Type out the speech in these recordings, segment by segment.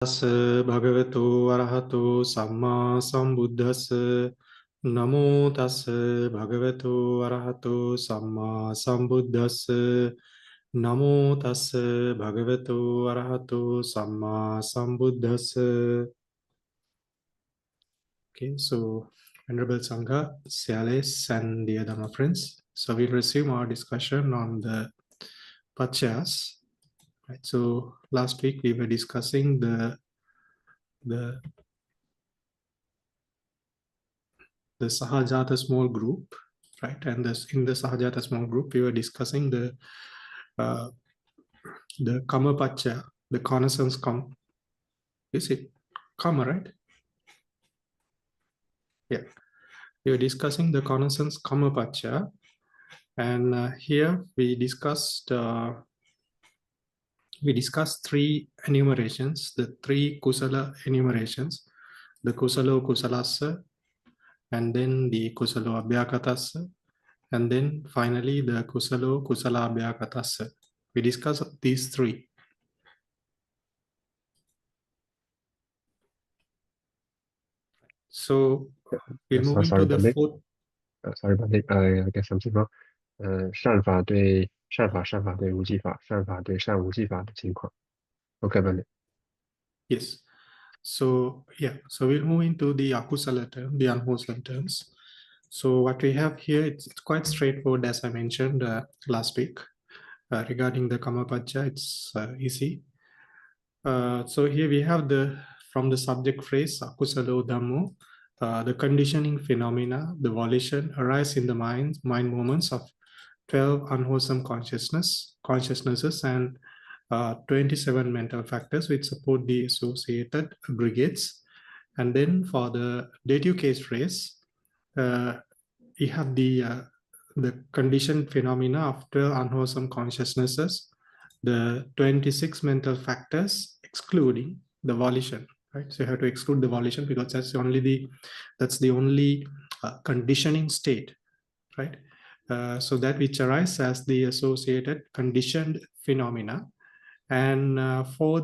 Tassa bhagavato arahato samma sambuddhassa. Namo tassa bhagavato arahato samma sambuddhassa. Namo tassa bhagavato arahato samma sambuddhassa. Okay, so Venerable Sangha, Siales, and dear Dhamma friends. So we'll resume our discussion on the Paccayas. Right, so last week we were discussing the Sahajāta small group, right? And in the Sahajāta small group, we were discussing the Kama Paccaya, the connaissance is it Kama, right? Yeah, we were discussing the connaissance Kama Paccaya, and here we discussed three enumerations, the three Kusala enumerations, the Kusalo Kusalassa, and then the Kusalo Abhyakatassa, and then finally the Kusalo Kusala Abhyakatassa. We discussed these three. So we move into the fourth. Sorry, Balik. I guess some people 善法对善法，善法对无记法，善法对善无记法的情况。Okay, Balik. Yes. So yeah, so we'll move into the akusala term, the unwholesome terms. So what we have here, it's quite straightforward, as I mentioned last week. Regarding the Kama Paccaya, it's easy. So here we have from the subject phrase, akusalo dhammo, the conditioning phenomena, the volition arise in the mind moments of 12 unwholesome consciousnesses and 27 mental factors which support the associated aggregates. And then for the dative case phrase, you have the conditioned phenomena of 12 unwholesome consciousnesses, the 26 mental factors excluding the volition, right? So you have to exclude the volition because that's the only conditioning state, right? So that which arises as the associated conditioned phenomena. And for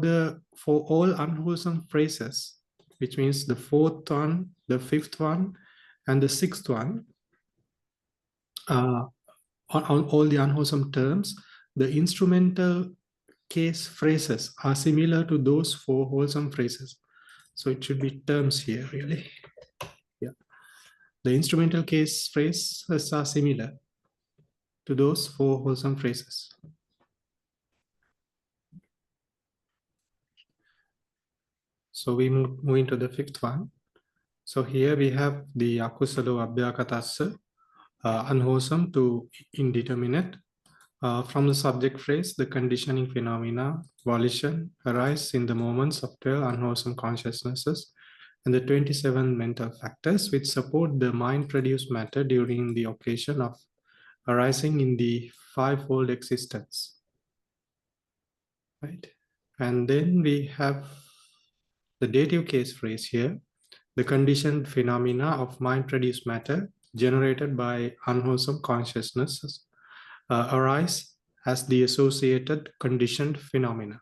all unwholesome phrases, which means the fourth one, the fifth one, and the sixth one, on all the unwholesome terms, the instrumental case phrases are similar to those four wholesome phrases. So it should be terms here, really. Yeah. The instrumental case phrases are similar to those four wholesome phrases. So we move into the fifth one. So here we have the akusalo abhyakatassa, unwholesome to indeterminate. From the subject phrase, the conditioning phenomena, volition, arise in the moments of 12 unwholesome consciousnesses and the 27 mental factors which support the mind-produced matter during the occasion of arising in the fivefold existence. Right? And then we have the dative case phrase here, the conditioned phenomena of mind-produced matter generated by unwholesome consciousnesses arise as the associated conditioned phenomena.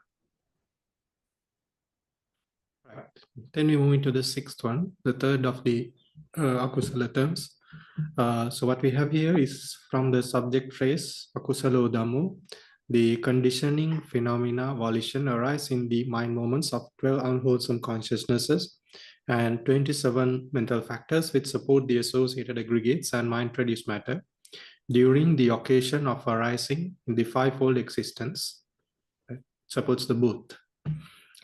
Right. Then we move into the sixth one, the third of the akusala terms. So what we have here is from the subject phrase, akusalo dhammo, the conditioning phenomena volition arise in the mind moments of 12 unwholesome consciousnesses and 27 mental factors which support the associated aggregates and mind-produced matter during the occasion of arising in the fivefold existence, right? Supports the both.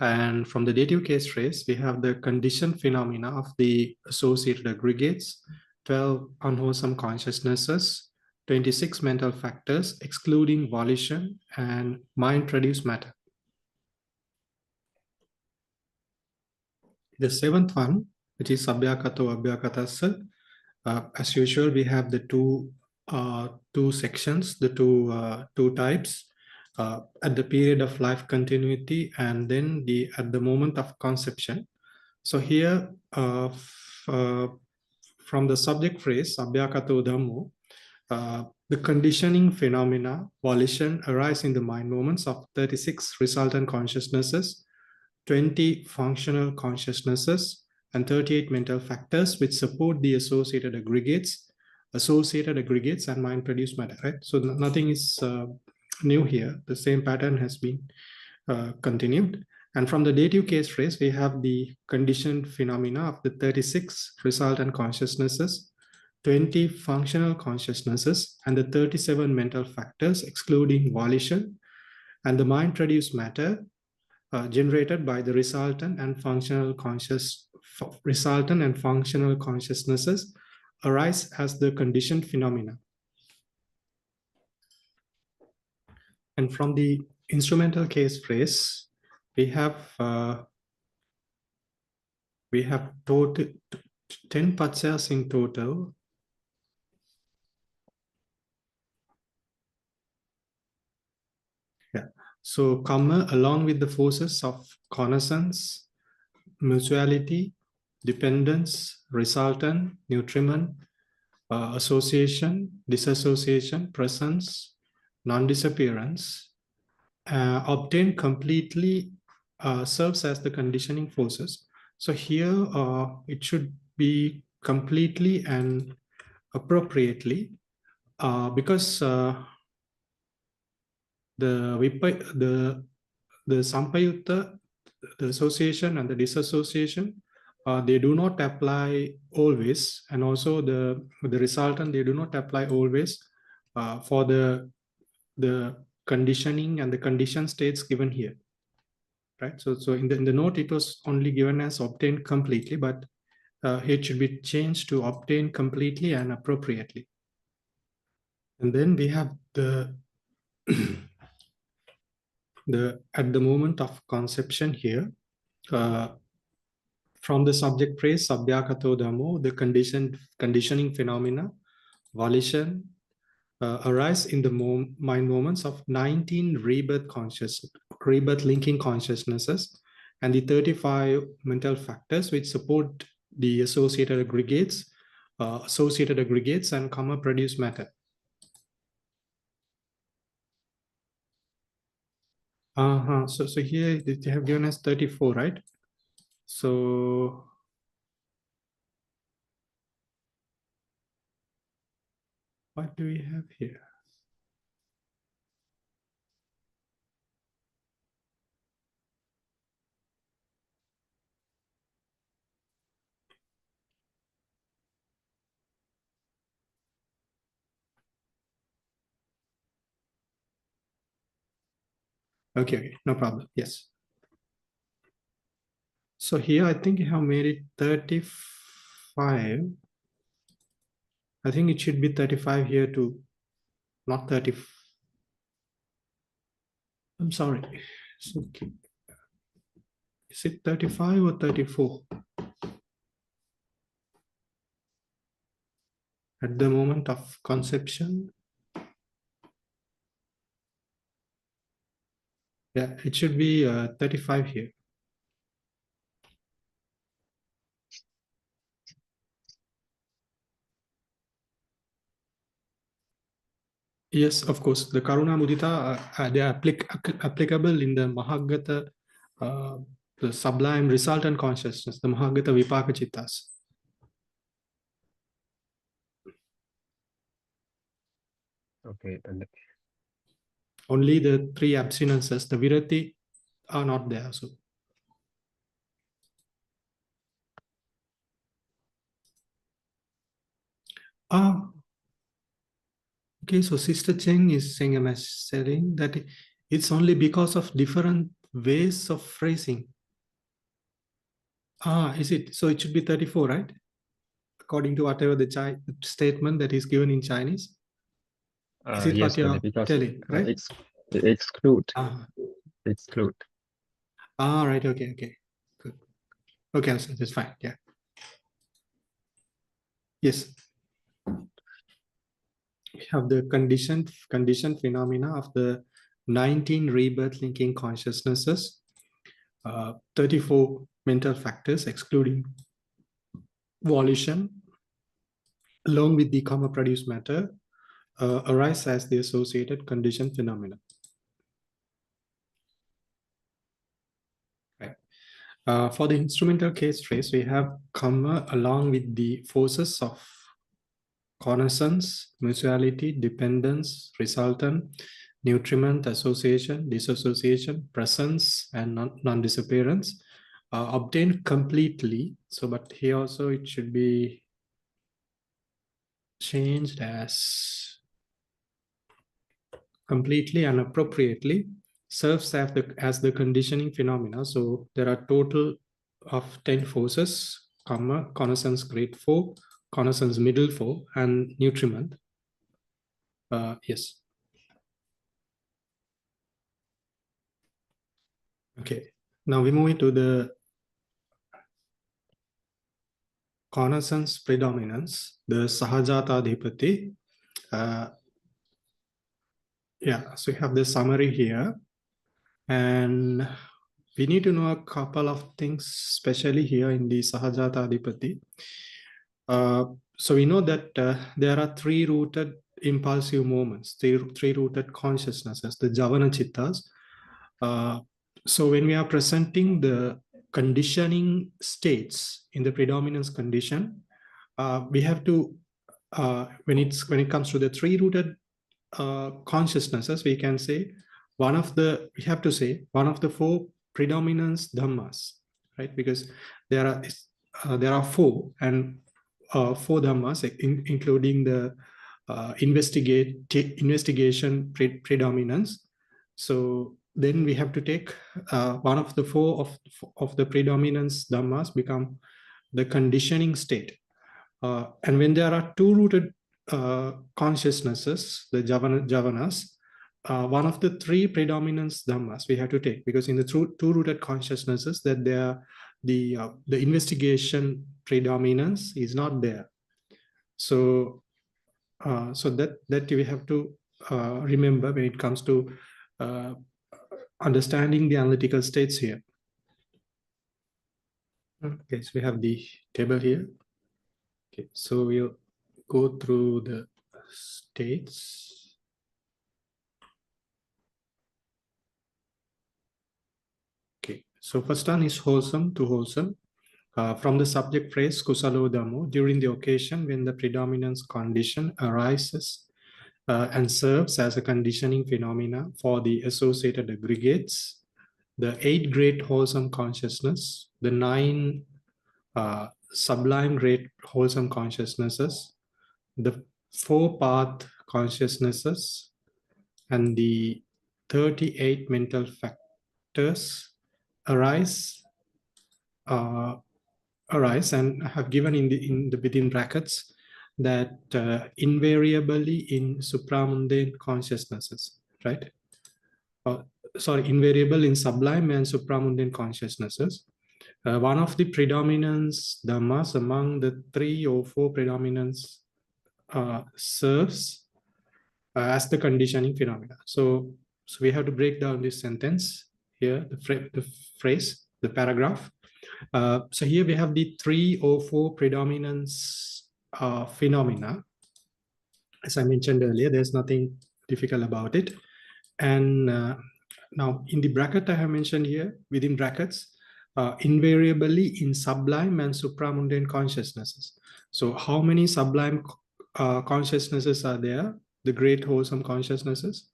And from the dative case phrase, we have the conditioned phenomena of the associated aggregates, 12 unwholesome consciousnesses, 26 mental factors, excluding volition and mind-produced matter. The seventh one, which is abhyakato abhyakatassa, as usual, we have the two sections, the two types, at the period of life continuity and then at the moment of conception. So here, from the subject phrase, abhyakato dhammo, the conditioning phenomena, volition, arise in the mind moments of 36 resultant consciousnesses, 20 functional consciousnesses, and 38 mental factors which support the associated aggregates and mind-produced matter, right? So nothing is new here. The same pattern has been continued. And from the dative case phrase, we have the conditioned phenomena of the 36 resultant consciousnesses, 20 functional consciousnesses, and the 37 mental factors, excluding volition, and the mind-produced matter generated by the resultant and functional consciousnesses arise as the conditioned phenomena. And from the instrumental case phrase, we have total 10 paccayas in total. Yeah. So karma, along with the forces of connaissance, mutuality, dependence, resultant, nutriment, association, disassociation, presence, non-disappearance, obtained completely serves as the conditioning forces. So here it should be completely and appropriately because the sampayutta, the association and the disassociation, they do not apply always, and also the resultant, they do not apply always for the conditioning and the condition states given here, right? So in the note it was only given as obtained completely, but it should be changed to obtain completely and appropriately. And then we have the at the moment of conception here, from the subject phrase sabhyakato dhammo, the conditioning phenomena, volition, arise in the mind moments of 19 rebirth linking consciousnesses, and the 35 mental factors which support the associated aggregates and karma produce matter. So here they have given us 34, right? So what do we have here? Okay, no problem. Yes. So here I think you have made it 35. I think it should be 35 here too, not 30. I'm sorry. So, is it 35 or 34? At the moment of conception? Yeah, it should be 35 here. Yes, of course. The Karuna Mudita, they are applicable in the Mahagata, the sublime resultant consciousness, the Mahagata Vipaka Chittas. Okay, and Only the 3 abstinences, the Virati, are not there. So. Okay, so Sister Cheng is saying that it's only because of different ways of phrasing. Is it? So it should be 34, right? According to whatever the statement that is given in Chinese. Is it yes, what you're because telling, right? exclude. Right, okay, good. Okay, so that's fine, yeah. Yes. We have the conditioned phenomena of the 19 rebirth linking consciousnesses, 34 mental factors excluding volition, along with the karma produced matter, arise as the associated conditioned phenomena. Right. For the instrumental case phrase, we have karma along with the forces of connaissance, mutuality, dependence, resultant, nutriment, association, dissociation, presence, and non-disappearance obtained completely. So, but here also it should be changed as completely and appropriately, serves as the conditioning phenomena. So there are total of 10 forces, connaissance grade 4, connaissance middle 4, and nutriment. Yes. Okay. Now we move into the connaissance predominance, the Sahajāta adhipati. Yeah, so we have the summary here. And we need to know a couple of things, especially here in the Sahajāta adhipati. So we know that there are three rooted impulsive moments, three rooted consciousnesses, the Javana Chittas. So when we are presenting the conditioning states in the predominance condition, we have to, when it comes to the three rooted consciousnesses, we can say we have to say one of the four predominance dhammas, right? Because there are four, and four dhammas, including the investigation predominance. So then we have to take one of the four of the predominance dhammas become the conditioning state. And when there are two rooted consciousnesses, the javanas, one of the three predominance dhammas we have to take, because in the two rooted consciousnesses that the investigation predominance is not there. So so that we have to remember when it comes to understanding the analytical states here. Okay, so we have the table here. Okay, so we'll go through the states. Okay, so first one is wholesome to wholesome. From the subject phrase Kusalattika, during the occasion when the predominance condition arises and serves as a conditioning phenomena for the associated aggregates, the 8 great wholesome consciousness, the 9 sublime great wholesome consciousnesses, the 4 path consciousnesses, and the 38 mental factors arise and have given in the within brackets that invariably in supramundane consciousnesses, right? Invariable in sublime and supramundane consciousnesses. One of the predominance dhammas among the 3 or 4 predominance serves as the conditioning phenomena. So we have to break down this sentence here, the phrase, the paragraph. So here we have the 3 or 4 predominance phenomena. As I mentioned earlier, there's nothing difficult about it. And now in the bracket I have mentioned here, within brackets, invariably in sublime and supramundane consciousnesses. So how many sublime consciousnesses are there? The great wholesome consciousnesses.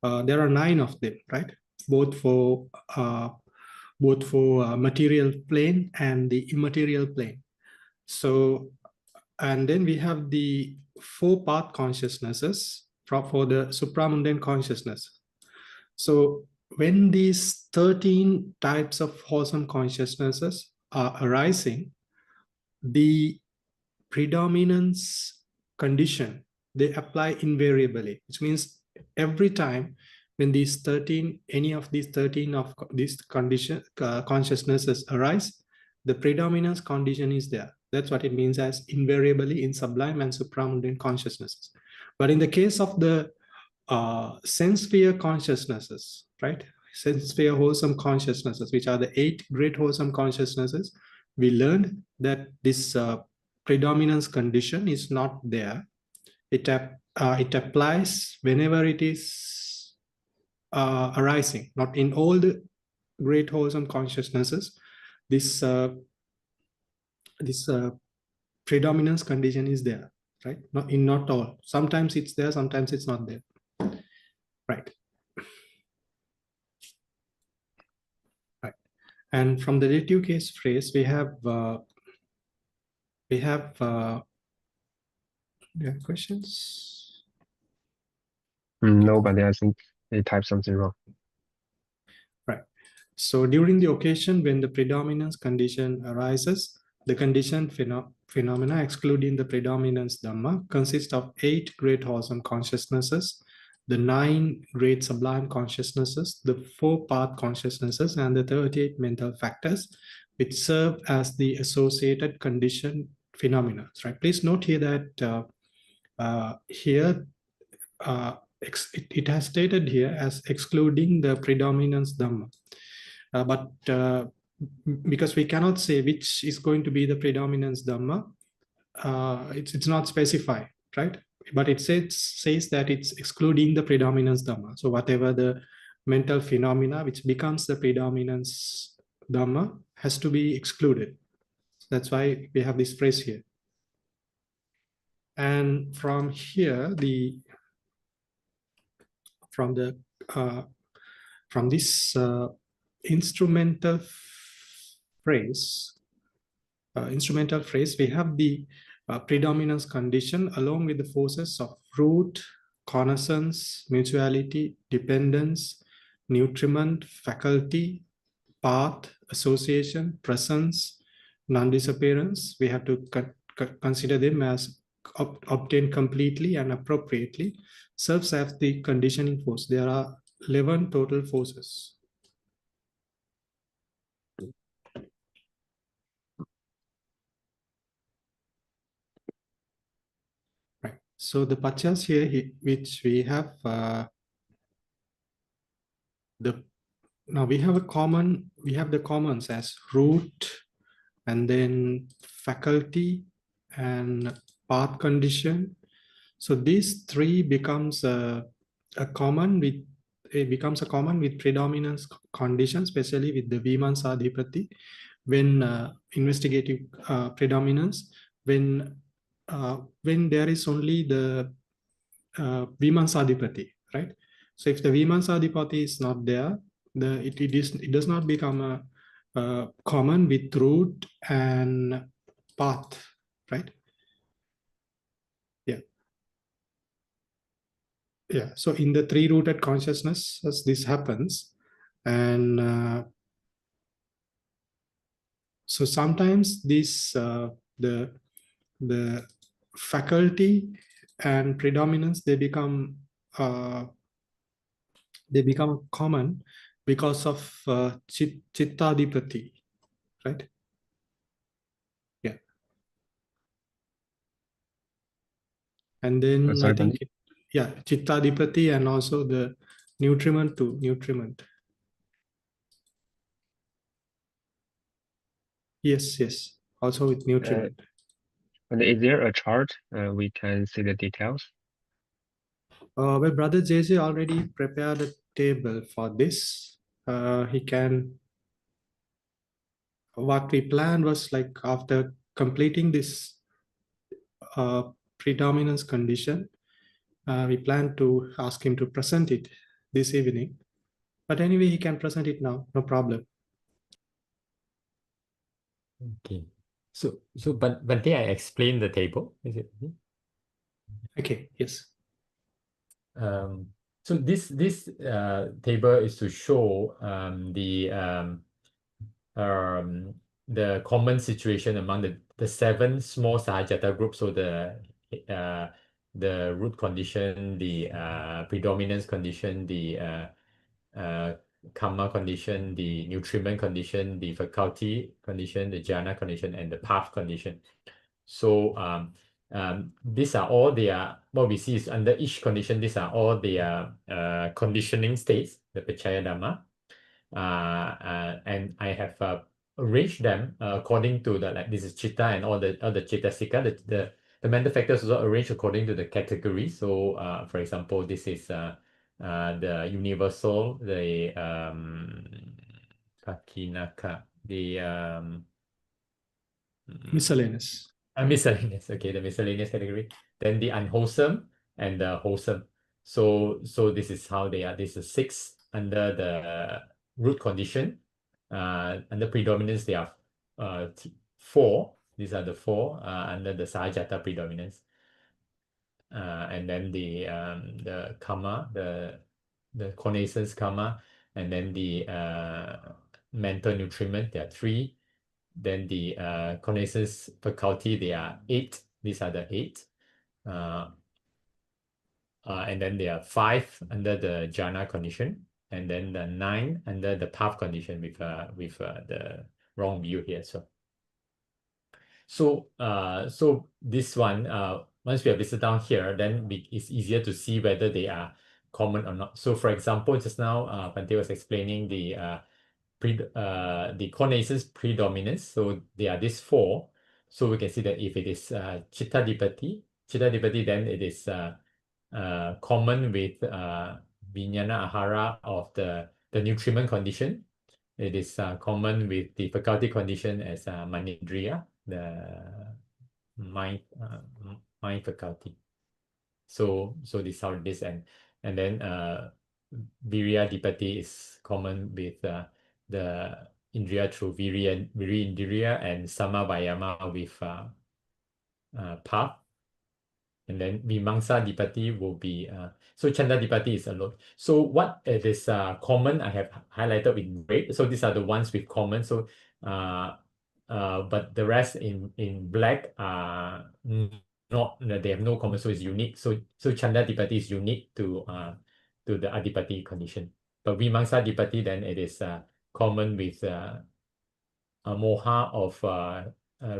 There are 9 of them, right? Both for material plane and the immaterial plane. So, and then we have the 4 path consciousnesses for the supramundane consciousness. So when these 13 types of wholesome consciousnesses are arising, the predominance condition, they apply invariably, which means every time when these 13, any of these 13 of these consciousnesses arise, the predominance condition is there. That's what it means as invariably in sublime and supramundane consciousnesses. But in the case of the sense sphere consciousnesses, right? Sense sphere wholesome consciousnesses, which are the 8 great wholesome consciousnesses, we learned that this predominance condition is not there. It applies whenever it is arising, not in all the great wholesome consciousnesses, this this predominance condition is there, right? Not all. Sometimes it's there, sometimes it's not there, right? Right. And from the relative case phrase, we have questions. No, but I think they typed something wrong. Right. So during the occasion when the predominance condition arises, the condition phenomena excluding the predominance Dhamma consists of 8 great wholesome consciousnesses, the 9 great sublime consciousnesses, the 4 path consciousnesses, and the 38 mental factors, which serve as the associated condition phenomena. Right. Please note here that it has stated here as excluding the predominance Dhamma. But because we cannot say which is going to be the predominance Dhamma, it's not specified, right? But it says that it's excluding the predominance Dhamma. So whatever the mental phenomena which becomes the predominance Dhamma has to be excluded. That's why we have this phrase here. And from here, from this instrumental phrase, we have the predominance condition along with the forces of root, connaissance, mutuality, dependence, nutriment, faculty, path, association, presence, non-disappearance. We have to consider them as obtained completely and appropriately, serves as the conditioning force. There are 11 total forces. Right. So the pachas here, which we have now we have the commons as root, and then faculty and path condition. So these 3 becomes a common with predominance condition, especially with the Vimansadhipati, when investigative predominance, when there is only the Vimansadhipati, right? So if the Vimansadhipati is not there, it does not become a common with root and path, right? Yeah, so in the 3 rooted consciousness, as this happens, and so sometimes this the faculty and predominance, they become common because of chittadipati, right? Yeah, and then Sorry, I think chittadipati and also the nutriment to nutriment. Yes, also with nutriment. And is there a chart we can see the details? Well, Brother JJ already prepared a table for this. What we planned was like after completing this predominance condition, we plan to ask him to present it this evening. But anyway, he can present it now, no problem. Okay. So Bante, I explained the table. Is it? Okay. Yes. So this table is to show the common situation among the 7 small Sahajāta groups. So the root condition, the predominance condition, the karma condition, the nutriment condition, the faculty condition, the jhana condition, and the path condition. So these are all what we see is under each condition, these are all their conditioning states, the paccayadhamma. And I have arranged them according to this is chitta and all the cettasika. The mental factors also arranged according to the category. So for example, this is the universal, the pakinaka, Miscellaneous. Miscellaneous, okay, the miscellaneous category. Then the unwholesome and the wholesome. So this is how they are. This is 6 under the root condition. Under predominance, they are 4. These are the 4 under the Sahajāta predominance. And then the karma, the connaissance karma, and then the mental nutriment, there are 3. Then the connaissance faculty, there are 8. These are the 8. And then there are 5 under the jhana condition, and then the 9 under the path condition with the wrong view here. So this one, once we have listed down here, then it's easier to see whether they are common or not. So for example, just now Bhante was explaining the connaissance predominance. So they are these 4. So we can see that if it is chittadipati, then it is common with vijnana ahara of the nutriment condition. It is common with the faculty condition as manindriya, the mind faculty. So this is how it is, and then virya dipati is common with the indriya through virya indriya, and sama vayama with path. And then Vimamsa Dipati will be, so Chanda Dipati is alone. So what it is common, I have highlighted in red. So these are the ones with common. So, but the rest in black are not, they have no common, so it's unique. So Chanda Dipati is unique to the Adipati condition. But Vimamsa Dipati, then it is common with moha of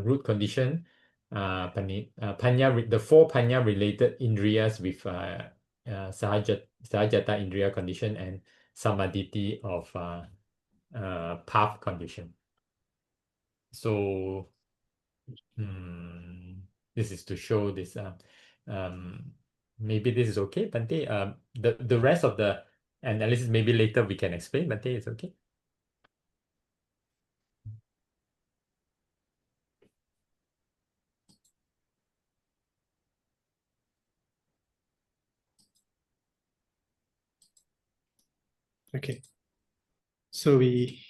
root condition, the 4 panya related indriyas with Sahajāta indriya condition, and samaditi of path condition. So this is to show this. Maybe this is okay, Bhante. The rest of the analysis maybe later we can explain, Bhante, it's okay. Okay. So we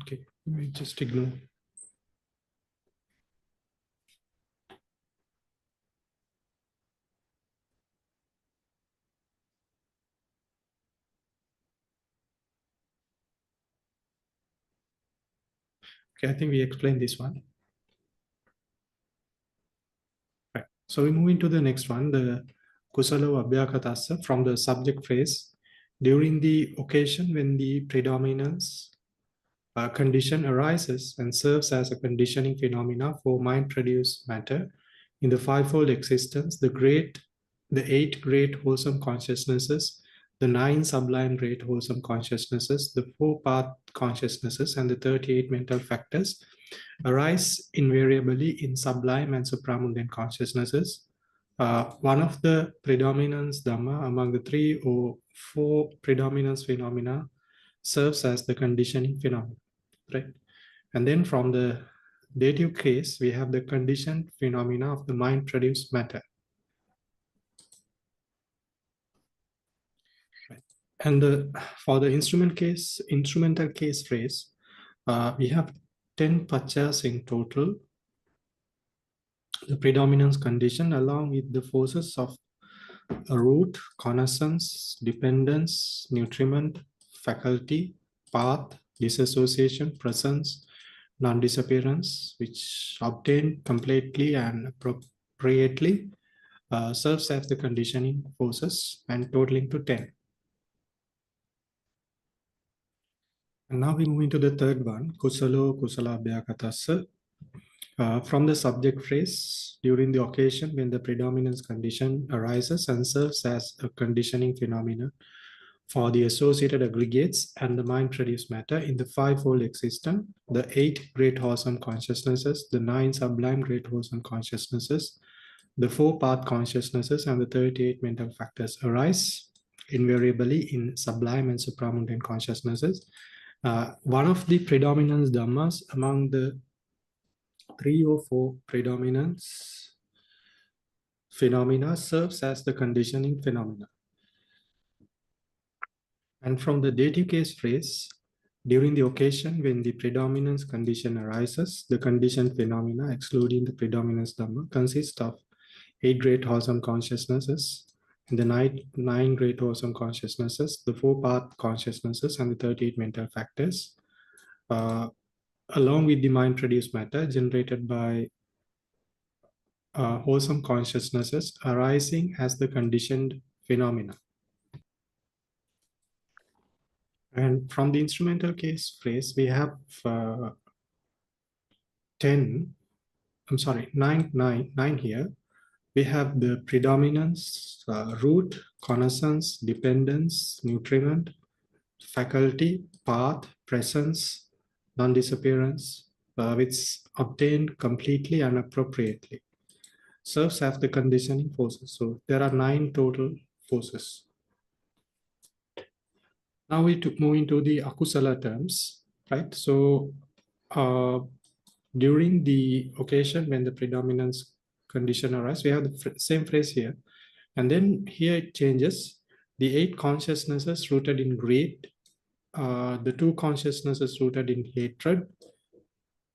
okay, we just ignore. Okay, I think we explained this one. Right. So we move into the next one, the Kusala Abhyakatasa, from the subject phrase. During the occasion when the predominance condition arises and serves as a conditioning phenomena for mind-produced matter in the fivefold existence, the 8 great wholesome consciousnesses, the 9 sublime great wholesome consciousnesses, the 4 path consciousnesses, and the 38 mental factors arise invariably in sublime and supramundane consciousnesses. One of the predominance Dhamma among the 3 or 4 predominance phenomena serves as the conditioning phenomena, right? And then from the dative case, we have the conditioned phenomena of the mind-produced matter. Right. And for the instrumental case phrase, we have 10 paccayas in total. The predominance condition along with the forces of a root, connaissance, dependence, nutriment, faculty, path, dissociation, presence, non-disappearance, which obtained completely and appropriately serves as the conditioning forces and totaling to 10. And now we move into the third one, Kusalo Kusala Abhyakatasa. From the subject phrase, during the occasion when the predominance condition arises and serves as a conditioning phenomenon for the associated aggregates and the mind-produced matter in the fivefold existence, the 8 great wholesome consciousnesses, the 9 sublime great wholesome consciousnesses, the 4 path consciousnesses, and the 38 mental factors arise invariably in sublime and supramundane consciousnesses. One of the predominant dhammas among the 3 or 4 predominance phenomena serves as the conditioning phenomena. And from the dative case phrase, during the occasion when the predominance condition arises, the conditioned phenomena, excluding the predominance dhamma, consists of 8 great wholesome consciousnesses, and the 9 great wholesome consciousnesses, the 4 path consciousnesses, and the 38 mental factors, along with the mind-produced matter generated by wholesome consciousnesses arising as the conditioned phenomena. And from the instrumental case phrase, we have 9 here. We have the predominance, root, connaissance, dependence, nutriment, faculty, path, presence, non-disappearance, which obtained completely and appropriately, serves as the conditioning forces. So there are 9 total forces. Now we move into the akusala terms, right? So during the occasion when the predominance condition arises, we have the same phrase here. And then here it changes. The 8 consciousnesses rooted in greed, the 2 consciousnesses rooted in hatred,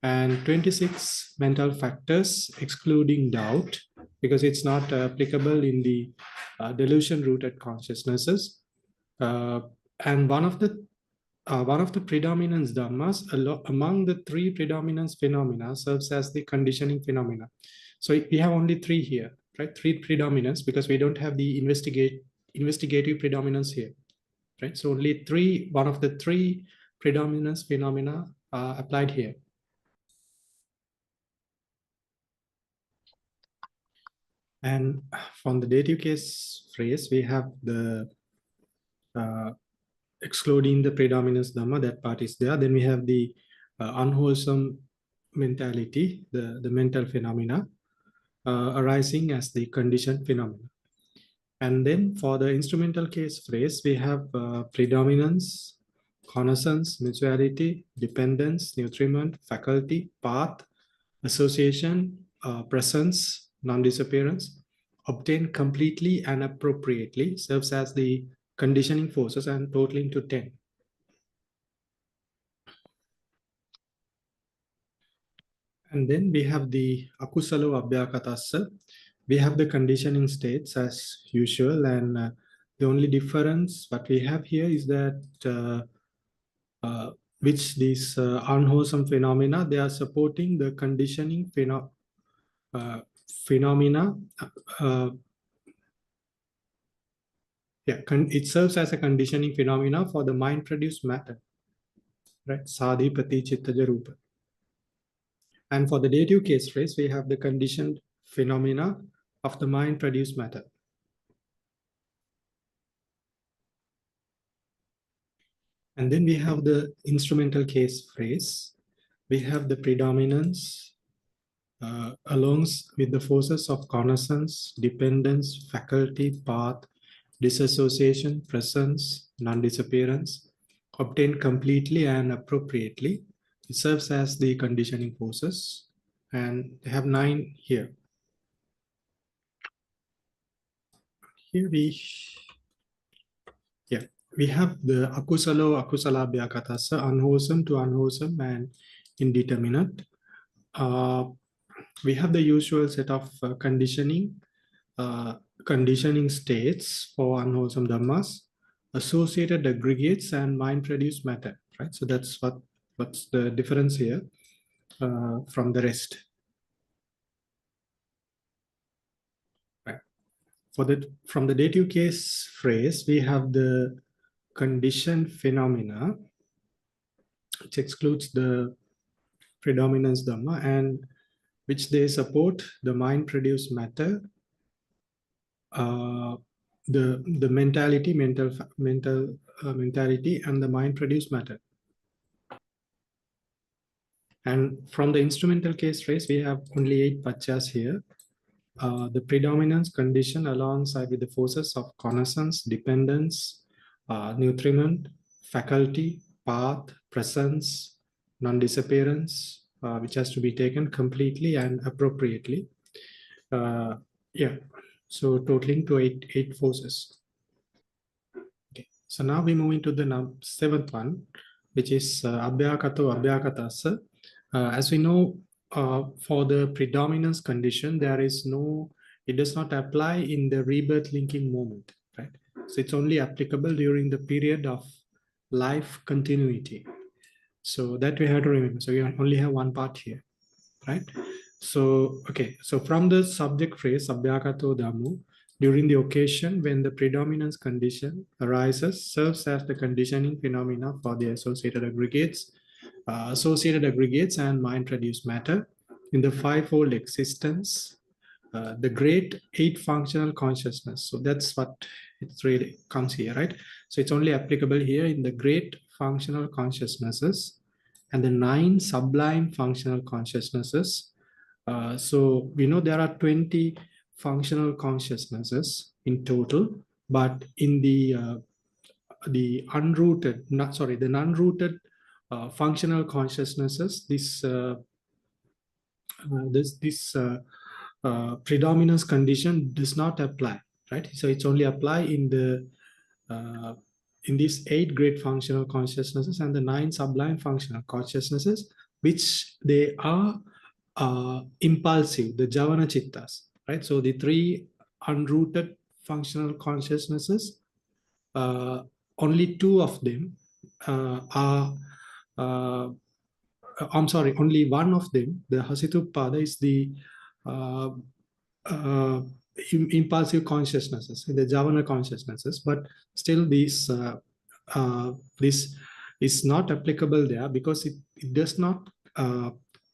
and 26 mental factors excluding doubt, because it's not applicable in the delusion-rooted consciousnesses. And one of the predominance dhammas among the 3 predominance phenomena serves as the conditioning phenomena. So we have only 3 here, right? 3 predominance, because we don't have the investigative predominance here, right? So only 3, one of the 3 predominance phenomena applied here. And from the dative case phrase, we have the excluding the predominance dhamma, that part is there. Then we have the unwholesome mentality, the mental phenomena arising as the conditioned phenomena. And then for the instrumental case phrase, we have predominance, connaissance, mutuality, dependence, nutriment, faculty, path, association, presence, non-disappearance, obtained completely and appropriately, serves as the conditioning forces and totaling to 10. And then we have the akusalo abhyakatassa. We have the conditioning states as usual, and the only difference what we have here is that which these unwholesome phenomena, they are supporting the conditioning phenomena. It serves as a conditioning phenomena for the mind-produced matter, right? Sadhipati chittaja rupa. And for the dative case phrase, we have the conditioned phenomena of the mind-produced matter. And then we have the instrumental case phrase. We have the predominance along with the forces of connaissance, dependence, faculty, path, disassociation, presence, non-disappearance, obtained completely and appropriately. It serves as the conditioning forces, and they have 9 here. Here we have the akusalo, akusalabhyakatassa, unwholesome to unwholesome and indeterminate. We have the usual set of conditioning states for unwholesome dhammas, associated aggregates, and mind-produced matter, right? So that's what's the difference here from the rest. Right. From the dative case phrase, we have the conditioned phenomena, which excludes the predominance dhamma, and which they support the mind-produced matter the mentality, mentality, and the mind produce matter. And from the instrumental case phrase, we have only 8 pachas here. The predominance condition alongside with the forces of connaissance, dependence, nutriment, faculty, path, presence, non-disappearance, which has to be taken completely and appropriately. Yeah, so totaling to eight forces. Okay, so now we move into the 7th one, which is abhyakato abhyakatasa. As we know, for the predominance condition, it does not apply in the rebirth linking moment, right? So it's only applicable during the period of life continuity. So that we have to remember. So we only have one part here, right? So, okay, so from the subject phrase, abhyakato dhammo, during the occasion when the predominance condition arises, serves as the conditioning phenomena for the associated aggregates and mind-produced matter in the fivefold existence, the great 8 functional consciousness. So that's what it really comes here, right? So it's only applicable here in the great functional consciousnesses and the 9 sublime functional consciousnesses. So we know there are 20 functional consciousnesses in total, but in the non-rooted functional consciousnesses, this predominance condition does not apply, right? So it's only apply in the in these 8 great functional consciousnesses and the 9 sublime functional consciousnesses, which they are impulsive, the javana chittas, right? So the 3 unrooted functional consciousnesses, only 2 of them are only one of them, the Hasitupada, is the impulsive consciousnesses, the javana consciousnesses, but still this is not applicable there because it does not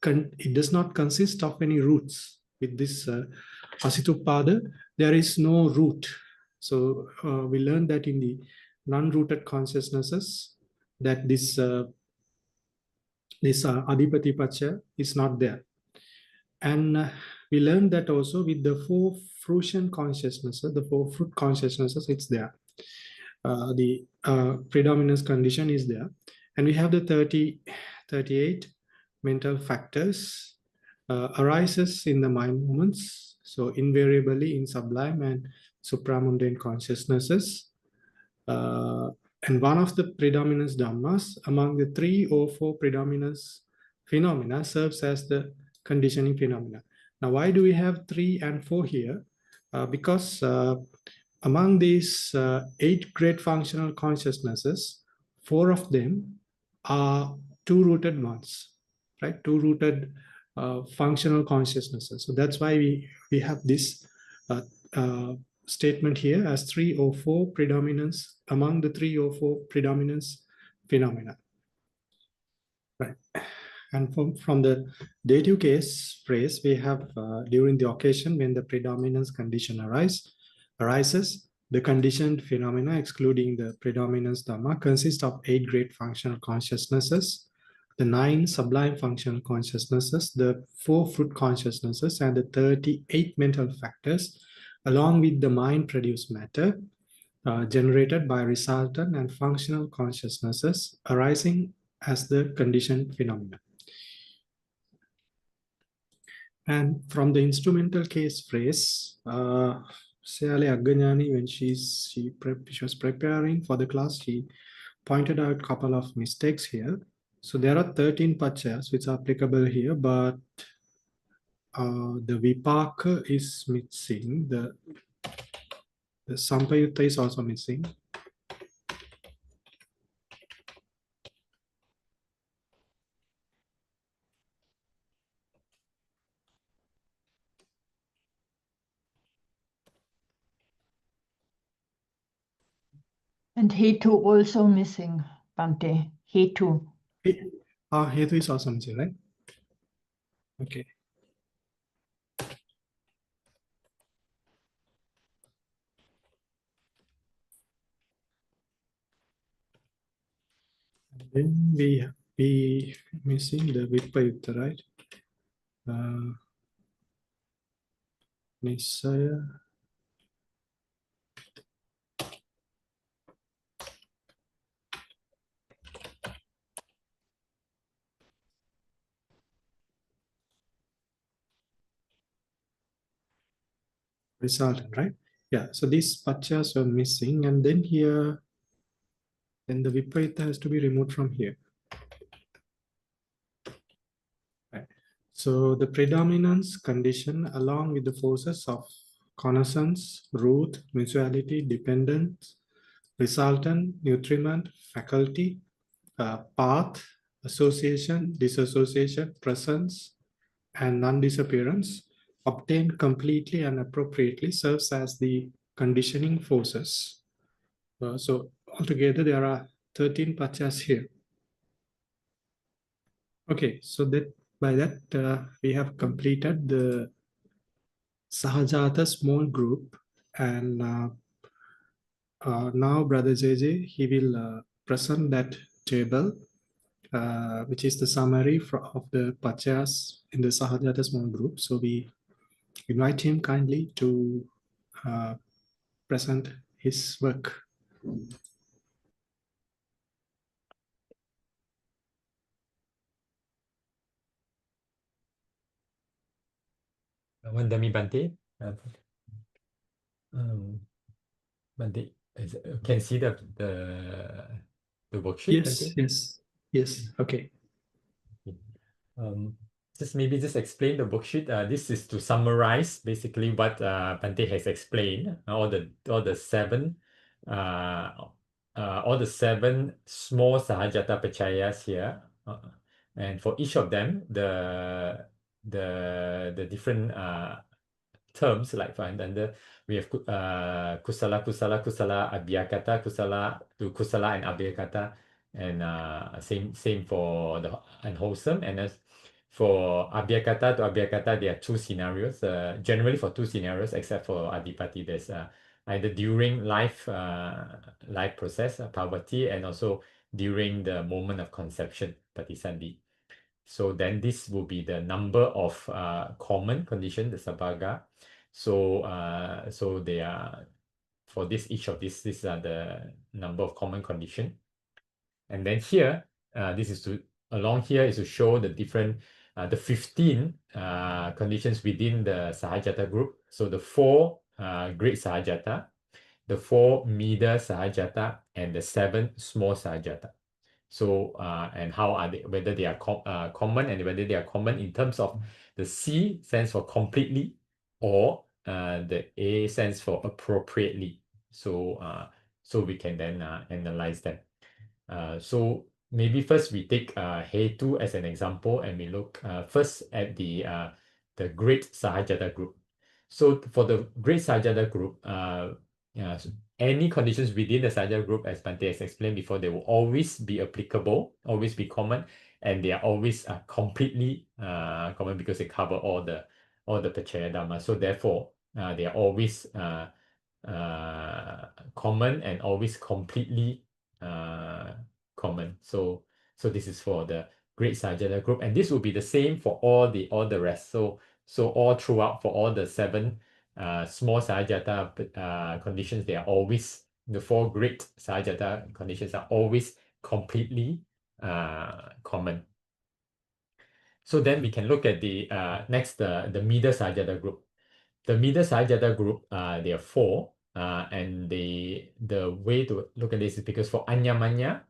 consist of any roots. With this Hasitupada, there is no root. So we learned that in the non-rooted consciousnesses that this Adhipati Pacha is not there. And we learned that also with the 4 fruition consciousnesses, the 4 fruit consciousnesses, it's there. The predominance condition is there. And we have the 38 mental factors arises in the mind movements. So invariably in sublime and supramundane consciousnesses. And one of the predominance dhammas among the 3 or 4 predominance phenomena serves as the conditioning phenomena. Now, why do we have 3 and 4 here? Because among these 8 great functional consciousnesses, 4 of them are 2-rooted ones, right? 2-rooted functional consciousnesses. So that's why we have this statement here as 3 or 4 predominance among the 3 or 4 predominance phenomena, right? And from the dative case phrase, we have during the occasion when the predominance condition arises, the conditioned phenomena excluding the predominance dhamma consist of 8 great functional consciousnesses, the 9 sublime functional consciousnesses, the 4 fruit consciousnesses, and the 38 mental factors, along with the mind-produced matter generated by resultant and functional consciousnesses arising as the conditioned phenomena. And from the instrumental case phrase, Seale Aganyani, when she was preparing for the class, she pointed out a couple of mistakes here. So there are 13 pachas which are applicable here, but the vipaka is missing. The sampayutta is also missing. And Hetu also missing, Bhante. Hetu. Hetu is also missing, right? Okay. Then we missing the Vipayutta, right? Nisaya. Resultant, right? Yeah, so these pachas are missing, and then here, then the Vipayutta has to be removed from here. Right. So the predominance condition along with the forces of connaissance, root, mutuality, dependence, resultant, nutriment, faculty, path, association, dissociation, presence, and non-disappearance obtained completely and appropriately serves as the conditioning forces. So altogether there are 13 pachas here. Okay, so that by that we have completed the Sahajāta small group, and now Brother JJ, he will present that table, which is the summary of the pachas in the Sahajāta small group. So we invite him kindly to present his work. Wandami Bante. Bante, can see the worksheet. Yes, Bante? yes. Okay. Just explain the worksheet. This is to summarize basically what Bante has explained. All the seven small Sahajāta pachayas here, and for each of them, the different terms, like for under we have kusala, abhyakata, kusala to kusala and abhyakata, and same for the unwholesome. And as for abhyakata to abhyakata, there are two scenarios. Generally for two scenarios, except for adipati, there's either during life process, poverty, and also during the moment of conception, patisandhi. So then this will be the number of common condition, the sabhaga. So they are for each of these are the number of common condition. And then here, this is along here is to show the different the 15 conditions within the Sahajāta group. So the 4 great Sahajāta, the 4 middle Sahajāta, and the 7 small Sahajāta. So and how are they, whether they are common, and whether they are common in terms of the C stands for completely, or the A stands for appropriately. So so we can then analyze them. So maybe first we take Hetu as an example, and we look first at the great Sahajāta group. So for the great Sahajāta group, so any conditions within the Sahajāta group, as Bante has explained before, they will always be applicable, always be common, and they are always completely common, because they cover all the paccayadhamma. So therefore, they are always common and always completely common. So this is for the great Sahajāta group, and this will be the same for all the rest. So all throughout, for all the 7 small Sahajāta conditions, they are always, the 4 great Sahajāta conditions are always completely common. So then we can look at the next, the middle Sahajāta group. The middle Sahajāta group, there are 4, and the way to look at this is because for Anyamanya,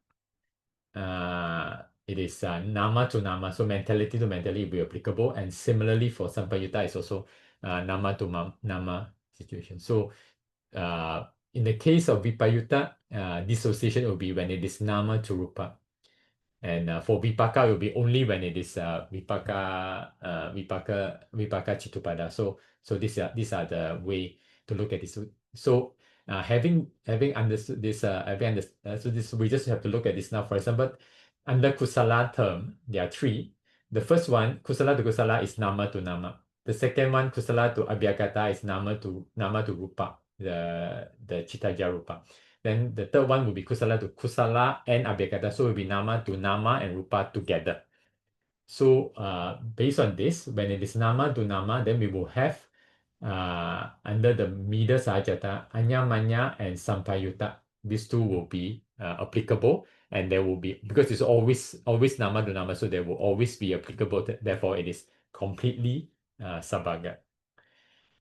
it is nama to nama, so mentality to mentality will be applicable, and similarly for Sampayutta is also nama to nama situation. So in the case of Vipayutta, dissociation will be when it is nama to rupa, and for Vipaka it will be only when it is Vipaka Chittupada. So these are the way to look at this. So having understood this, so this, we just have to look at this now. For example, under Kusala term, there are 3. The first one, Kusala to Kusala, is nama to nama. The second one, Kusala to Abhyakata, is nama to rupa, the Chittaja rupa. Then the third one will be kusala to kusala and abhyagata. So it will be nama to nama and rupa together. So based on this, when it is nama to nama, then we will have under the middle Sahajāta, anya, manya, and sampayutta. These two will be applicable, and there will be, because it's always nama to nama, so there will always be applicable. Therefore, it is completely sabhaga.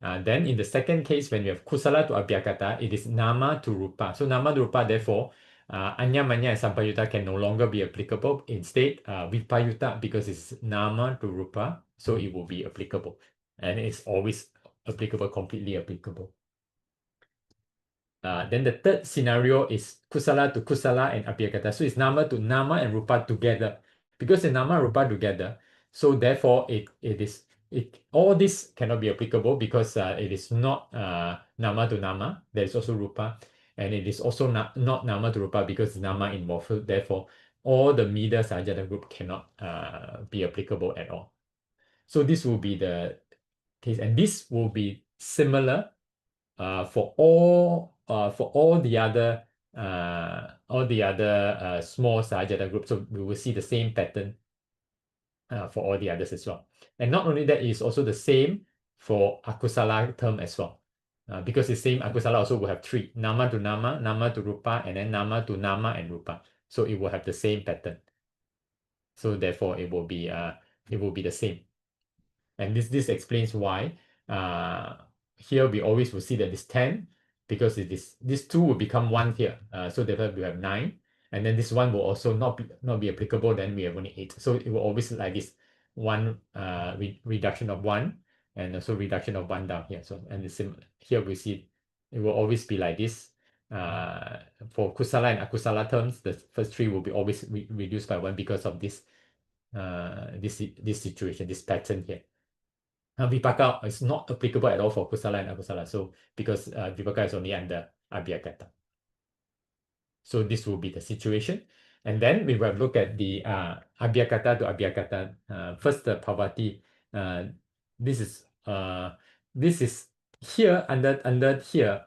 Then in the second case, when we have kusala to abhyagata, it is nama to rupa. So nama to rupa, therefore, anya, manya, and sampayutta can no longer be applicable. Instead, vipayutta, because it's nama to rupa, so it will be applicable. And it's always applicable, completely applicable. Then the third scenario is kusala to kusala and abhyagata. So it's nama to nama and rupa together. Because the nama and rupa together, so therefore all this cannot be applicable because it is not nama to nama. There is also rupa, and it is also not nama to rupa because it's nama involved. So therefore, all the middle Sahajāta group cannot be applicable at all. So this will be the case, and this will be similar for all the other small Sahajāta groups. So we will see the same pattern for all the others as well. And not only that, it is also the same for akusala term as well. Because the same akusala also will have three: nama to nama, nama to rupa, and then nama to nama and rupa. So it will have the same pattern. So therefore, it will be the same. And this explains why here we always will see that it's 10, because this 2 will become 1 here. So therefore we have 9. And then this 1 will also not be applicable, then we have only 8. So it will always like this one reduction of 1, and also reduction of 1 down here. So and here we see it will always be like this. For kusala and akusala terms, the first 3 will be always reduced by 1 because of this situation, this pattern here. Vipaka is not applicable at all for kusala and akusala. So because vipaka is only under abhyagata. So this will be the situation. And then we will look at the abhyagata to abhyagata. First, the Parvati. This is here under here.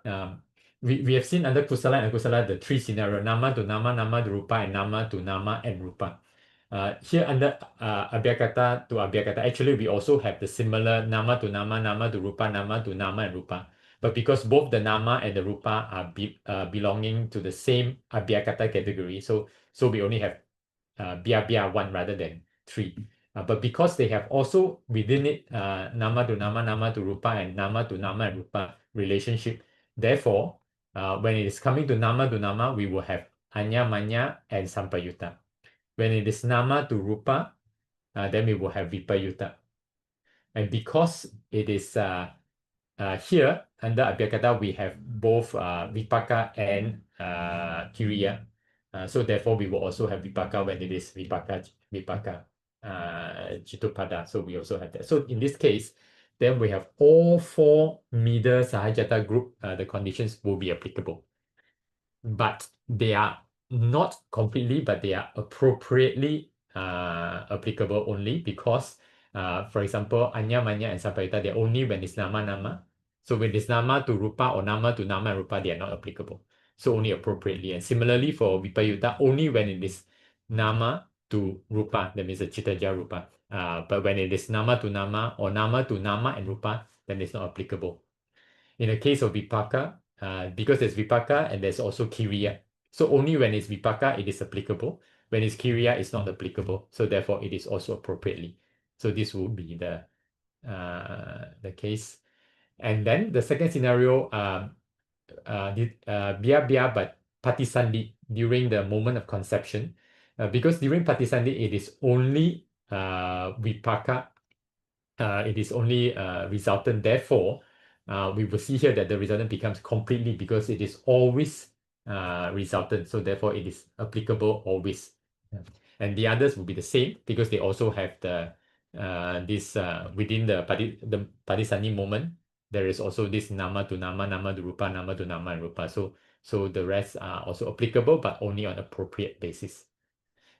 We have seen under kusala and akusala the 3 scenarios: nama to nama, nama to rupa, and nama to nama and rupa. Here under abhyagata to abhyagata, actually we also have the similar nama to nama, nama to rupa, nama to nama and rupa. But because both the nama and the rupa are belonging to the same abhyagata category, so we only have bia 1 rather than 3. But because they have also within it nama to nama, nama to rupa, and nama and rupa relationship, therefore when it is coming to nama, we will have anya, manya, and sampayutta. When it is nama to rupa, then we will have vipayutta. And because it is here under abhyagata, we have both vipaka and kiriya. So therefore, we will also have vipaka when it is vipaka chittupada. So we also have that. So in this case, then we have all 4 middle Sahajāta group. The conditions will be applicable, but they are not completely, but they are appropriately applicable only because, for example, anya, manya, and sampayutta, they're only when it's nama. So when it's nama to rupa or nama to nama and rupa, they are not applicable. So only appropriately. And similarly for vipayutta, only when it is nama to rupa, that means a chittaja rupa. But when it is nama to nama or nama to nama and rupa, then it's not applicable. In the case of vipaka, because there's vipaka and there's also kiriya. So only when it's vipaka, it is applicable. When it's kiriya, it's not applicable. So therefore, it is also appropriately. So this will be the case. And then the second scenario, bia but patisandi during the moment of conception. Because during patisandi, it is only vipaka. It is only resultant. Therefore, we will see here that the resultant becomes completely because it is always resultant. So therefore, it is applicable always. And the others will be the same because they also have the this within the patisani moment. There is also this nama to nama, nama to rupa, nama to nama and rupa. So the rest are also applicable, but only on appropriate basis.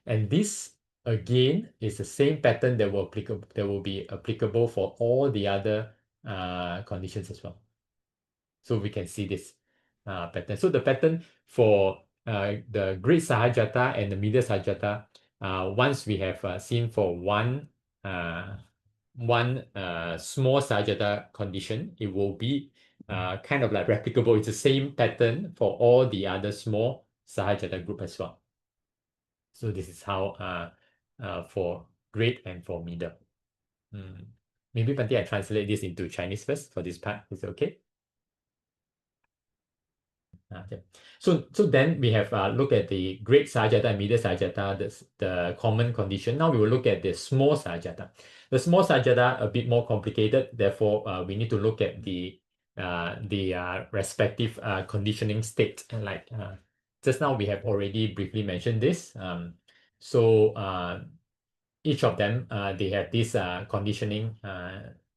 And this again is the same pattern that will be applicable for all the other conditions as well. So we can see this. pattern. So the pattern for the great Sahajāta and the middle Sahajāta, once we have seen for one small Sahajāta condition, it will be kind of like replicable. It's the same pattern for all the other small Sahajāta group as well. So this is how for great and for middle. Maybe Bhante, I translate this into Chinese first for this part. Is it okay? Okay. So then we have looked at the great Sahajāta and middle Sahajāta, the common condition. Now we will look at the small Sahajāta. The small Sahajāta a bit more complicated. Therefore, we need to look at the respective conditioning state. Like just now, we have already briefly mentioned this. Each of them, they have these conditioning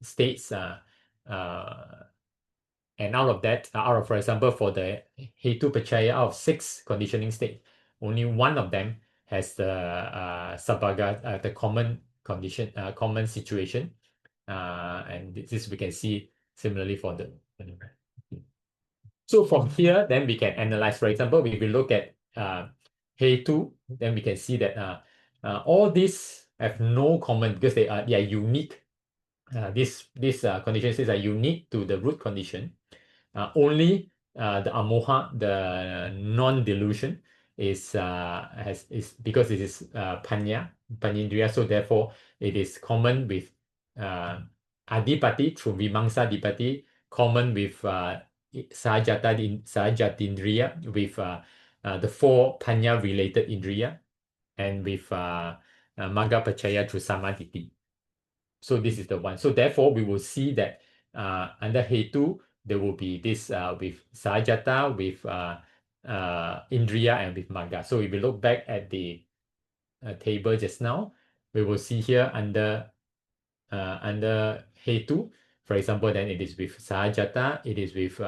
states. And out of that, for example, for the Hetu Paccaya, out of 6 conditioning states, only one of them has the Sabhaga, the common condition, common situation. And this we can see similarly for the. So from here, then we can analyze. For example, if we look at Hetu, then we can see that all these have no common because they are unique. These condition states are unique to the root condition. Only the amoha, the non-delusion, is because it is paññindriya, so therefore it is common with adipati through vimamsa adipati, common with sahajatindriya, with the 4 paññā related indriya, and with magga paccaya through samadhi. So this is the one. So therefore we will see that under Hetu, there will be this with Sahajāta, with Indriya, and with Magga. So if we look back at the table just now, we will see here under Hetu, for example, then it is with Sahajāta, it is with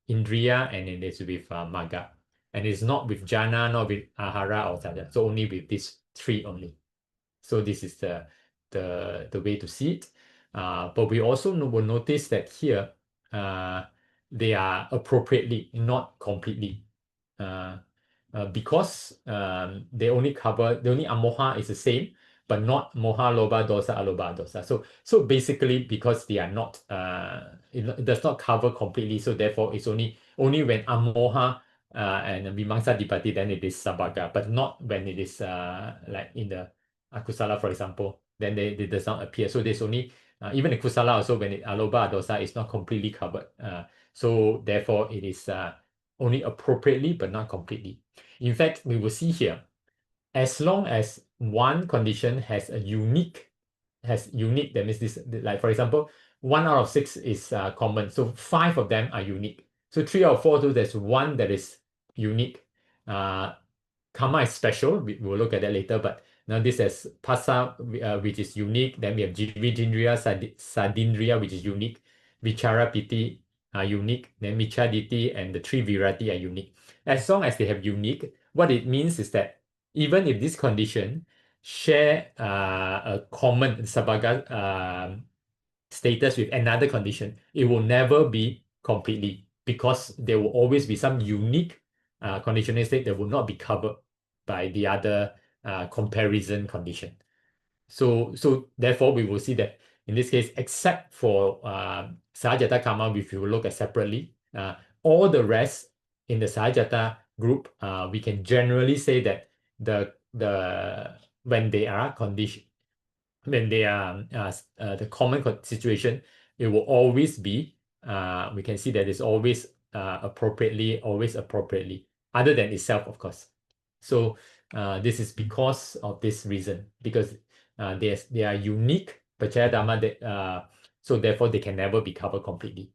Indriya, and it is with Magga. And it's not with Jhana, not with Ahara or Sahajāta. So only with these 3 only. So this is the way to see it. But we also will notice that here, they are appropriately, not completely, because they only cover, the only amoha is the same, but not moha, lobha, dosa, alobha, dosa. So basically, because they are not, it does not cover completely. So therefore, it's only when amoha and vimamsa adipati, then it is sabhaga, but not when it is like in the akusala, for example, then they does not appear. So there's only even the kusala also, when it alobha dosa is not completely covered. So therefore it is only appropriately but not completely. In fact, we will see here, as long as one condition has unique, that means this, like for example, 1 out of 6 is common, so 5 of them are unique. So 3 out of 4, so there's 1 that is unique. Karma is special, we will look at that later, but now this has Pasa, which is unique. Then we have Jivijindriya, Sadindriya, which is unique. Vichara Piti are unique. Then Michaditi and the 3 Virati are unique. As long as they have unique, what it means is that even if this condition share a common sabhaga status with another condition, it will never be completely, because there will always be some unique conditioning state that will not be covered by the other comparison condition. So therefore we will see that in this case, except for Sahajāta karma, which we will look at separately, all the rest in the Sahajāta group, we can generally say that when they are condition, when they are the common situation, it will always be we can see that it's always appropriately, other than itself, of course. So this is because of this reason, because they are unique paccayadhamma, that so therefore they can never be covered completely.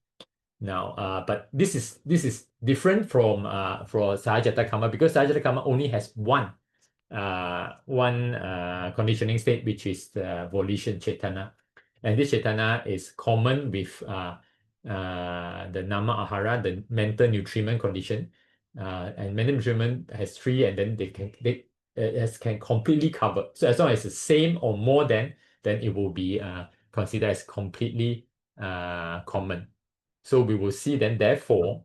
Now, but this is different from for Sahajāta karma, because Sahajāta karma only has one conditioning state, which is the volition cetana, and this cetana is common with the nama ahara, the mental nutriment condition, and mental nutriment has 3, and then they can completely cover. So as long as it's the same or more than, then it will be considered as completely common. So we will see then, therefore,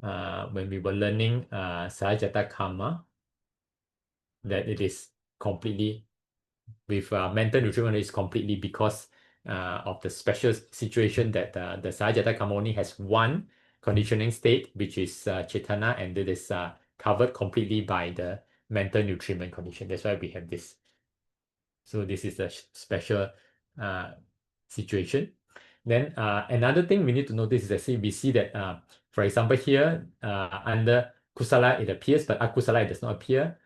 when we were learning Sahajāta karma, that it is completely with mental nutriment is completely because of the special situation that the Sahajāta karma only has one conditioning state, which is Cetana, and it is covered completely by the mental nutriment condition. That's why we have this. So this is a special situation. Then another thing we need to notice is that we see that, for example, here under Kusala it appears, but Akusala it does not appear.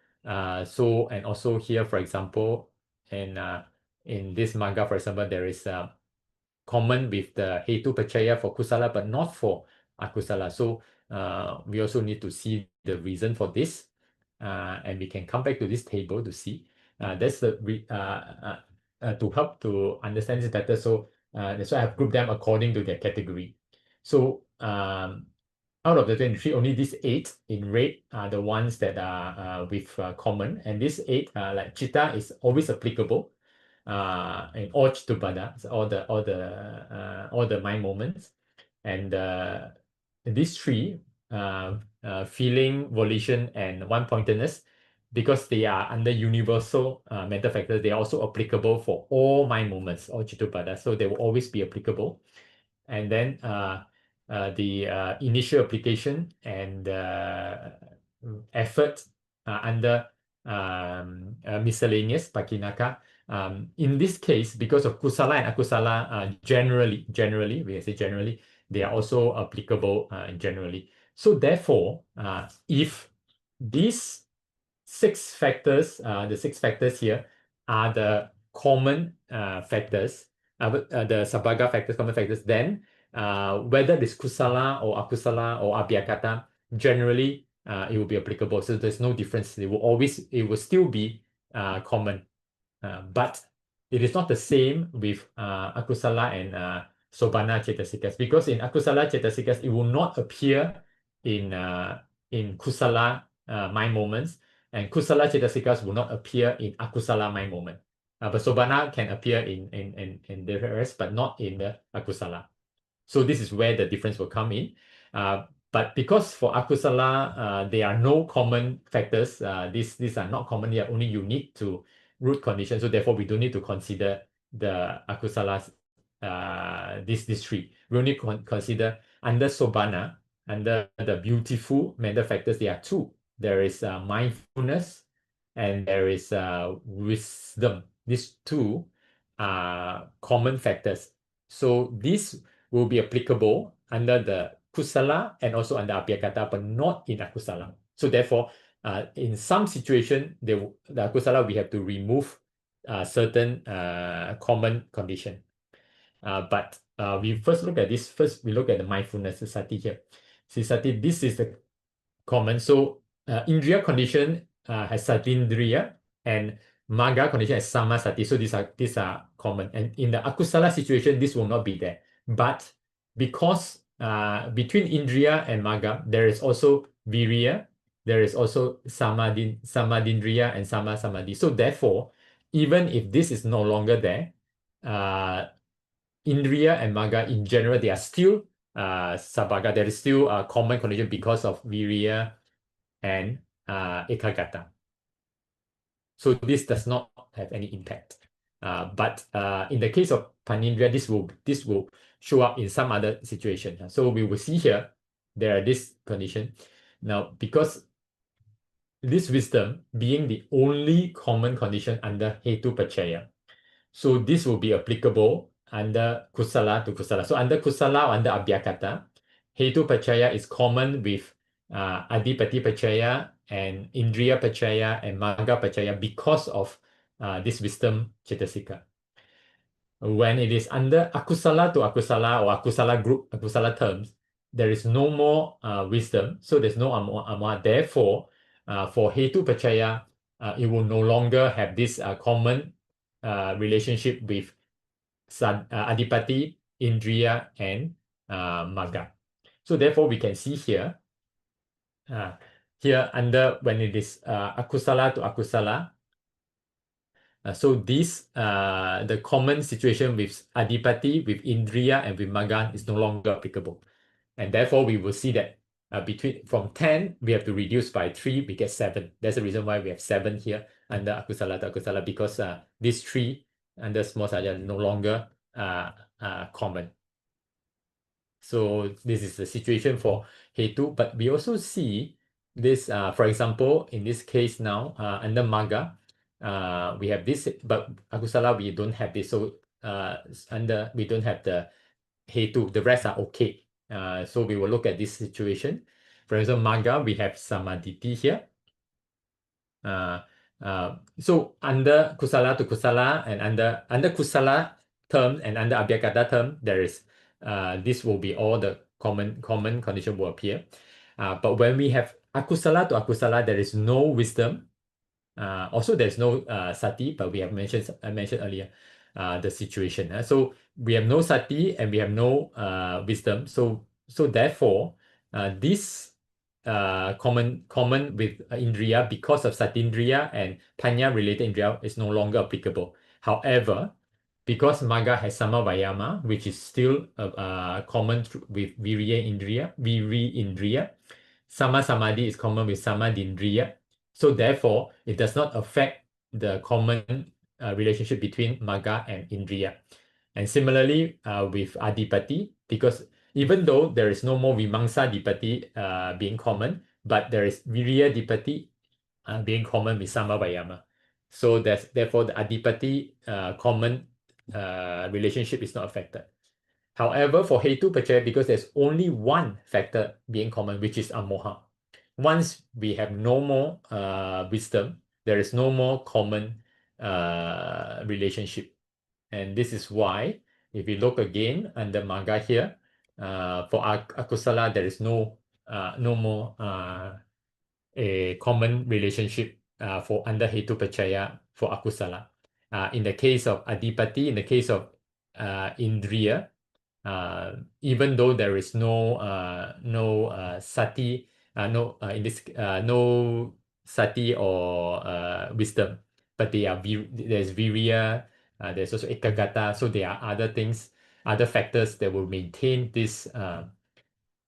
So, and also here, for example, and in this Magga, for example, there is common with the Hetu Paccaya for Kusala, but not for Akusala. So we also need to see the reason for this. And we can come back to this table to see. That's the to help to understand this better. So that's why I have grouped them according to their category. So out of the 23, only these 8 in red are the ones that are with common. And these 8, like Chitta, is always applicable in all Chittupada, so all the mind moments. And these 3, feeling, volition, and one-pointedness, because they are under universal mental factors, they are also applicable for all mind moments, all Chittupada. So they will always be applicable. And then the initial application and effort under miscellaneous Pakinaka. In this case, because of Kusala and Akusala, generally, we say generally, they are also applicable generally. So therefore, if these 6 factors, the 6 factors here are the common factors, the Sabbaga factors, common factors, then whether it's Kusala or Akusala or Abhyakata, generally it will be applicable. So there's no difference. It will still be common. But it is not the same with Akusala and Sobhana Cetasikas, because in Akusala Cetasikas, it will not appear in Kusala mind moments, and Kusala Cetasikas will not appear in Akusala mind moment. But Sobhana can appear in the rest, but not in the Akusala. So this is where the difference will come in. But because for Akusala, there are no common factors, these are not common, they are only unique to root condition. So therefore, we don't need to consider the Akusalas, these 3. We only consider under Sobhana, under the beautiful mental factors, there are 2. There is mindfulness and there is wisdom. These 2 are common factors. So these will be applicable under the Kusala and also under Abhyakata, but not in Akusala. So therefore, in some situation, the Akusala, we have to remove certain common condition. But we first look at this. First, we look at the mindfulness, Sati here. See, Sati, this is the common. So Indriya condition has Satindriya, and Magga condition has Samasati. So these are common. And in the Akusala situation, this will not be there. But because between Indriya and Magga, there is also Viriya, there is also Samadindriya and Samadhi. So therefore, even if this is no longer there, Indriya and Magga in general, they are still Sabbaga. There is still a common condition because of Viriya and Ekagata. So this does not have any impact. But in the case of Panindriya, this will show up in some other situation. So we will see here, there are this condition. Now, because this wisdom being the only common condition under Hetu Paccaya, so this will be applicable under Kusala to Kusala. So under Kusala or under Abhyakata, Hetu Paccaya is common with Adipati Paccaya and Indriya Paccaya and Magga Paccaya because of this wisdom Cetasika. When it is under Akusala to Akusala or Akusala group, Akusala terms, there is no more wisdom, so there's no amma. Therefore, for Hetu Paccaya, it will no longer have this common relationship with Adipati, Indriya, and Magga. So therefore, we can see here, under when it is Akusala to Akusala, so this, the common situation with Adipati, with Indriya, and with Magga is no longer applicable. And therefore, we will see that from 10, we have to reduce by 3, we get 7. That's the reason why we have 7 here under Akusalata Akusala, because these 3 under small Sahajāta no longer common. So this is the situation for Hetu, but we also see this, for example, in this case now, under Magga, we have this, but Akusala, we don't have this. So we don't have the Hetu, the rest are okay. So we will look at this situation. For example, Magga, we have Samaditi here. So under Kusala to Kusala and under Kusala term and under Abhyakata term, there is this will be all the common condition will appear. But when we have Akusala to Akusala, there is no wisdom. Also, there's no sati, but we have mentioned earlier the situation. So we have no sati and we have no wisdom. So therefore, this common with Indriya, because of Satindriya and Panya related Indriya, is no longer applicable. However, because Magga has Samavayama, which is still common with Viri Indriya, Sama Samadhi is common with Samadindriya. So therefore, it does not affect the common relationship between Magga and Indriya. And similarly with Adipati, because even though there is no more Vimangsa Dipati being common, but there is Viriya Dipati being common with Samavayama. So therefore the Adipati common relationship is not affected. However, for Hetu Paccaya, because there's only one factor being common, which is Amoha. Once we have no more wisdom, there is no more common relationship. And this is why, if we look again under Magga here, for Akusala, there is no more a common relationship for under Hetu Paccaya for Akusala. In the case of Adipati, in the case of Indriya, even though there is no sati, no sati or wisdom, but there's virya, there's also ekagata, so there are other things, other factors that will maintain this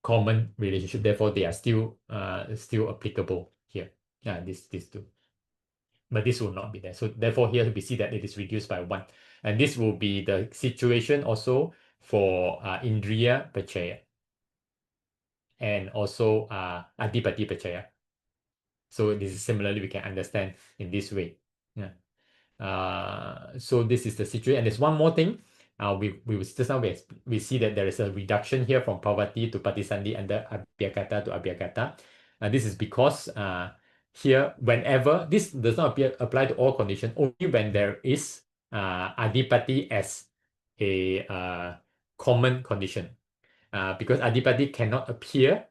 common relationship. Therefore, they are still applicable here. These two. But this will not be there. So therefore, here we see that it is reduced by 1. And this will be the situation also for Indriya Paccaya and also Adipati Paccaya. So this is similarly we can understand in this way. So this is the situation. And there's one more thing. Just now we see that there is a reduction here from Parvati to Patisandhi under Abhyakata to Abhyakata. This is because here, whenever this does not apply to all conditions, only when there is Adipati as a common condition. Because Adipati cannot appear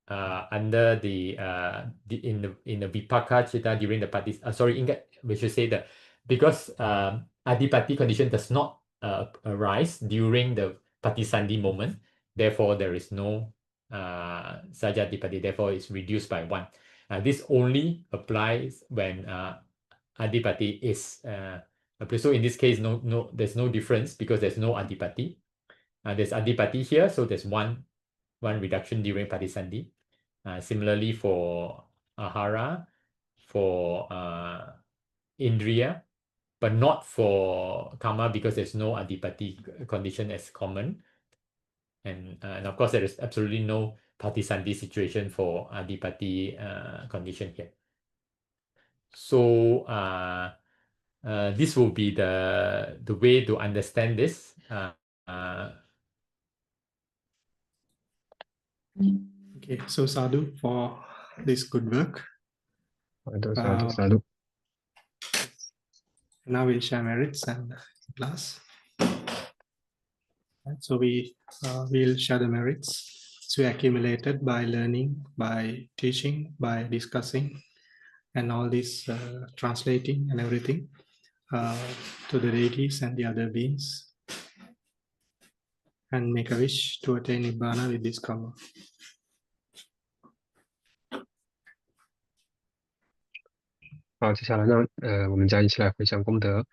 under in the Vipaka Chitta during the Patis. We should say that because Adipati condition does not arise during the Patisandhi moment, therefore there is no Sahajāta, therefore it's reduced by 1. This only applies when Adipati is applied. So in this case, there's no difference because there's no Adipati. There's Adipati here, so there's one reduction during Patisandhi. Similarly for Ahara, for Indriya, but not for Kama because there's no Adipati condition as common. And of course, there is absolutely no Patisandhi situation for Adipati condition here. So this will be the way to understand this. Okay, so sadhu for this good work. Sadhu. Now we'll share merits and class. So we'll share the merits. So accumulated by learning, by teaching, by discussing, and all this translating and everything to the deities and the other beings, and make a wish to attain Nibbana with this karma. 好，接下来呢，我们将一起来回向功德，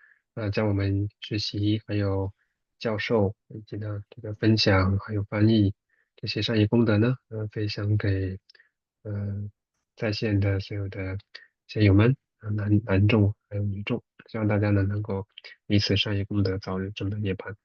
将我们学习还有教授以及呢这个分享还有翻译这些善意功德呢，分享给在线的所有的仙友们，男众还有女众，希望大家呢能够以此善意功德早日证得涅槃。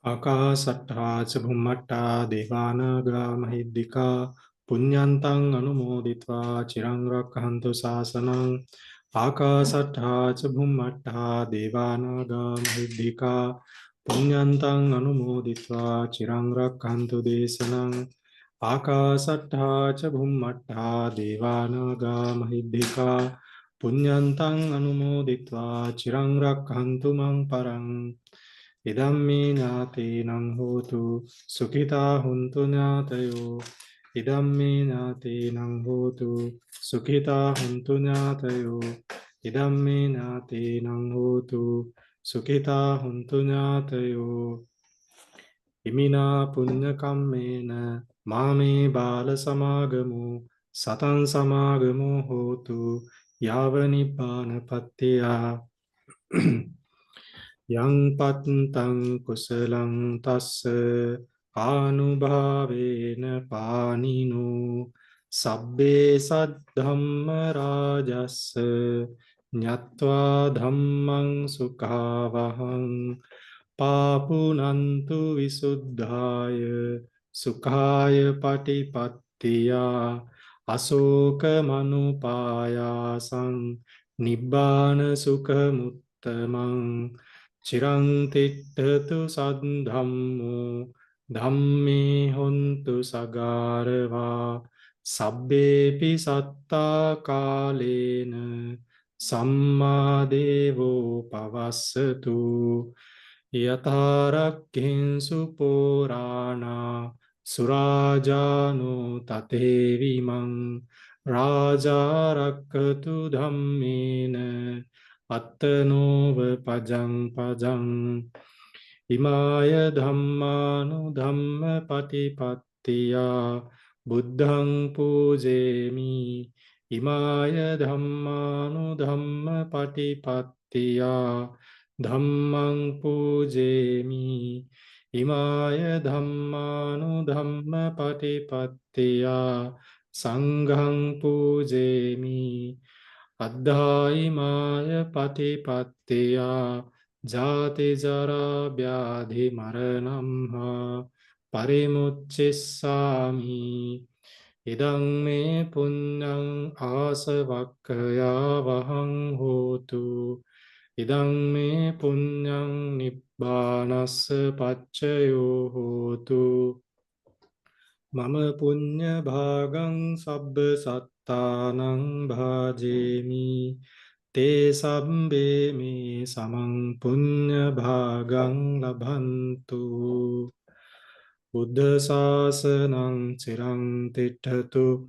Akasattha ca bhummatta devanaga mahiddhika punyantang anumoditva chirang rakkhantu sasanang. Akasattha ca bhummatta devanaga mahiddhika punyantang anumoditva chirang rakkhantu desanang. Akasattha ca bhummatta devanaga mahiddhika punyantang anumoditva chirang rakkhantu mang parang. Idammi ñātīnaṁ hotu sukhitā huntu ñātayo. Idammi ñātīnaṁ hotu sukhitā huntu ñātayo. Idammi ñātīnaṁ hotu sukhitā huntu ñātayo. Imina punya kammena māme bāla samāgamu sataṁ samāgamu hotu yāva nibbāna pattaya. Yang pattang kusalang tassa anubhavena panino sabbe saddhamma rajassa nyatva dhammang sukhavahang papunantu visuddhaya sukhaya patipattiya asoka manupayasang nibbana sukhamuttamang. Chirang tittatu saddhammo dhamme hontu sagarava sabbepi satta kalena samma devo pavassatu yatarakkinsu purana surajano tatevimang raja rakkatu dhammena Atthanova pajang pajang imaya dhammanu dhamma patipattiya buddhang pujemi imaya dhammanu dhamma patipattiya dhammang pujemi imaya dhammanu dhamma patipattiya sanghang pujemi Addhaimaya patipattiya jati jara vyadhi maranamha parimuccissami idang me punyang asavakkaya vahang hotu idang me punyang nibbanassa paccayo hotu Mama punya bhagang sabba sattanang bhajemi te sabbe me samang punya bhagang labhantu Buddha sasanang cirang tithatu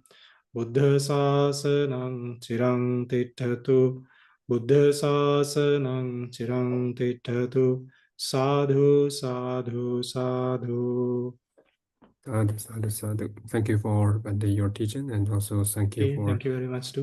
Buddha sasanang cirang tithatu Buddha sasanang cirang tithatu Sadhu sadhu sadhu Sadhu, sadhu, sadhu. Thank you for your teaching, and also thank you Okay, for thank you very much too.